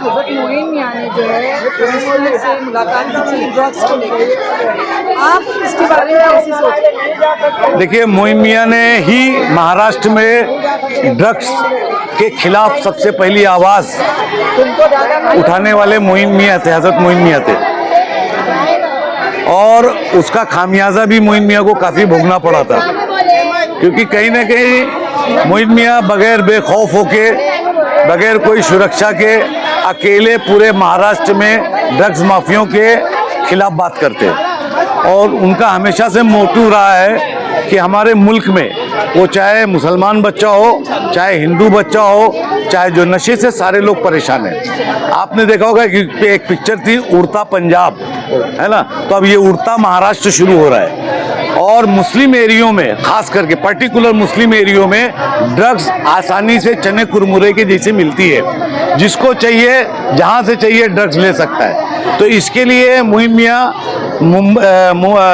हजरत मोइन मियां ने जो है कमिश्नर से मुलाकात की ड्रग्स को लेकर, आप इसके बारे में कैसी सोचते हैं? देखिए, मोइन मियां ने ही महाराष्ट्र में ड्रग्स के खिलाफ सबसे पहली आवाज उठाने वाले मोइन मियां थे, हजरत मोइन मियां थे। और उसका खामियाजा भी मोइन मियां को काफी भोगना पड़ा था, क्योंकि कहीं ना कहीं मोइन मियां बगैर बेखौफ होके, बगैर कोई सुरक्षा के, अकेले पूरे महाराष्ट्र में ड्रग्स माफियों के खिलाफ बात करते हैं। और उनका हमेशा से मोटिव रहा है कि हमारे मुल्क में, वो चाहे मुसलमान बच्चा हो, चाहे हिंदू बच्चा हो, चाहे जो नशे से सारे लोग परेशान हैं। आपने देखा होगा कि एक पिक्चर थी उड़ता पंजाब, है ना, तो अब ये उड़ता महाराष्ट्र शुरू हो रहा है। और मुस्लिम एरियो में, खास करके पर्टिकुलर मुस्लिम एरियो में ड्रग्स आसानी से चने कुरमुरे के जैसे मिलती है, जिसको चाहिए जहाँ से चाहिए ड्रग्स ले सकता है। तो इसके लिए मोइन मियां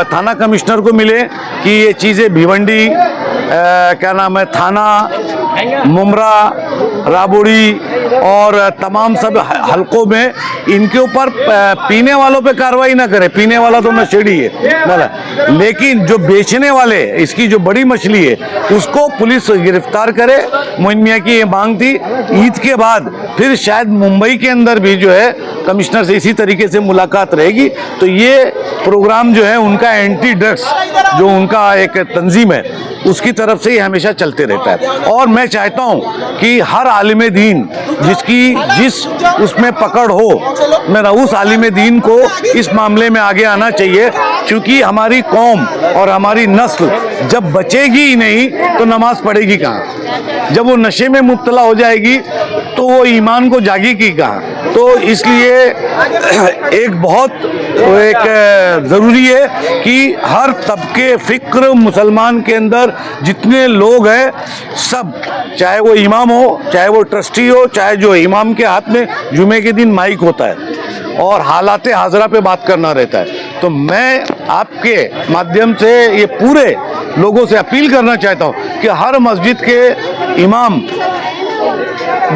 थाना कमिश्नर को मिले कि ये चीज़ें भिवंडी, क्या नाम है, थाना मुमरा, राबोड़ी और तमाम सब हलकों में इनके ऊपर पीने वालों पे कार्रवाई ना करे। पीने वाला तो नशेड़ी है, लेकिन जो बेचने वाले, इसकी जो बड़ी मछली है, उसको पुलिस गिरफ्तार करे। मोइन मियां की ये मांग थी। ईद के बाद फिर शायद मुंबई के अंदर भी जो है कमिश्नर से इसी तरीके से मुलाकात रहेगी। तो ये प्रोग्राम जो है उनका एंटी ड्रग्स, जो उनका एक तंजीम है, उसकी तरफ से ही हमेशा चलते रहता है। और मैं चाहता हूं कि हर आलिम दीन जिस उसमें पकड़ हो, मेरा उस आलिम दीन को इस मामले में आगे आना चाहिए, क्योंकि हमारी कौम और हमारी नस्ल जब बचेगी ही नहीं तो नमाज पढ़ेगी कहाँ? जब वो नशे में मुब्तला हो जाएगी तो वो ईमान को जागेगी कहाँ? तो इसलिए एक बहुत ज़रूरी है कि हर तबके फ़िक्र मुसलमान के अंदर जितने लोग हैं, सब, चाहे वो इमाम हो, चाहे वो ट्रस्टी हो, चाहे जो इमाम के हाथ में जुमे के दिन माइक होता है और हालात हाजरा पे बात करना रहता है, तो मैं आपके माध्यम से ये पूरे लोगों से अपील करना चाहता हूँ कि हर मस्जिद के इमाम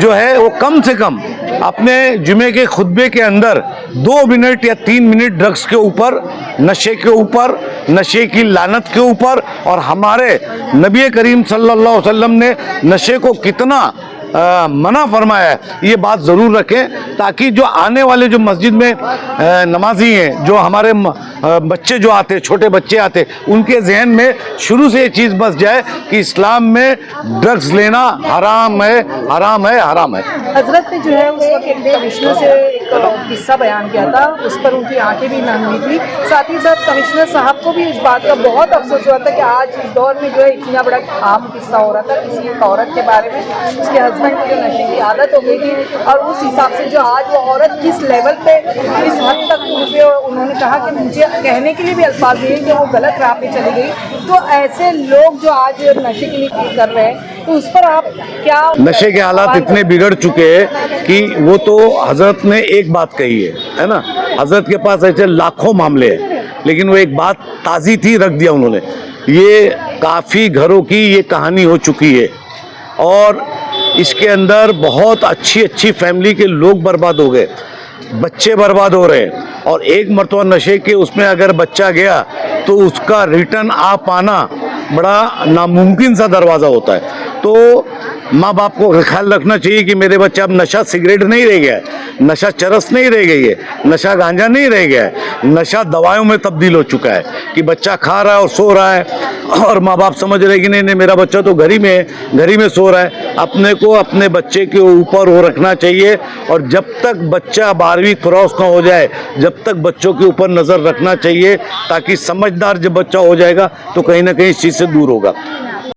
जो है वो कम से कम अपने जुमे के खुतबे के अंदर 2 मिनट या 3 मिनट ड्रग्स के ऊपर, नशे के ऊपर, नशे की लानत के ऊपर, और हमारे नबी करीम सल्लल्लाहु अलैहि वसल्लम ने नशे को कितना मना फरमाया है, ये बात ज़रूर रखें, ताकि जो आने वाले जो मस्जिद में नमाजी हैं, जो हमारे बच्चे जो आते, छोटे बच्चे आते, उनके जहन में शुरू से ये चीज़ बस जाए कि इस्लाम में ड्रग्स लेना हराम है, हराम है, हराम है। हजरत ने जो है उस वक्त कमिश्नर से एक किस्सा बयान किया था, उस पर उनकी आंखें भी नम हुई थी। साथ ही साथ कमिश्नर साहब को भी इस बात का बहुत अफसोस हुआ था कि आज इस दौर में जो है इतना बड़ा आम किस्सा हो रहा था किसी एक औरत के बारे में, उसके हस्बैंड को जो नशे की आदत हो गई थी, और उस हिसाब से जो आज वो औरत किस लेवल पे, किस हद तक उन्होंने कहा कि मुझे कहने के लिए भी अल्फाज नहीं है कि वो गलत राह पे चली गई। तो ऐसे लोग जो आज नशे की नीति कर रहे हैं, तो उस पर आप क्या? नशे के हालात इतने बिगड़ चुके हैं कि वो तो हजरत ने एक बात कही है ना, हजरत के पास ऐसे लाखों मामले हैं, लेकिन वो एक बात ताज़ी थी, रख दिया उन्होंने। ये काफ़ी घरों की ये कहानी हो चुकी है, और इसके अंदर बहुत अच्छी अच्छी फैमिली के लोग बर्बाद हो गए, बच्चे बर्बाद हो रहे हैं। और एक मरतबा नशे के उसमें अगर बच्चा गया तो उसका रिटर्न आ पाना बड़ा नामुमकिन सा दरवाज़ा होता है। तो माँ बाप को ख्याल रखना चाहिए कि मेरे बच्चा अब नशा सिगरेट नहीं रह गया है, नशा चरस नहीं रह गई है, नशा गांजा नहीं रह गया है, नशा दवाइयों में तब्दील हो चुका है कि बच्चा खा रहा है और सो रहा है, और माँ बाप समझ रहे कि नहीं नहीं मेरा बच्चा तो घर ही में सो रहा है। अपने को अपने बच्चे के ऊपर वो रखना चाहिए, और जब तक बच्चा 12वीं क्रॉस ना हो जाए, जब तक बच्चों के ऊपर नज़र रखना चाहिए, ताकि समझदार जब बच्चा हो जाएगा तो कहीं ना कहीं इस चीज़ से दूर होगा।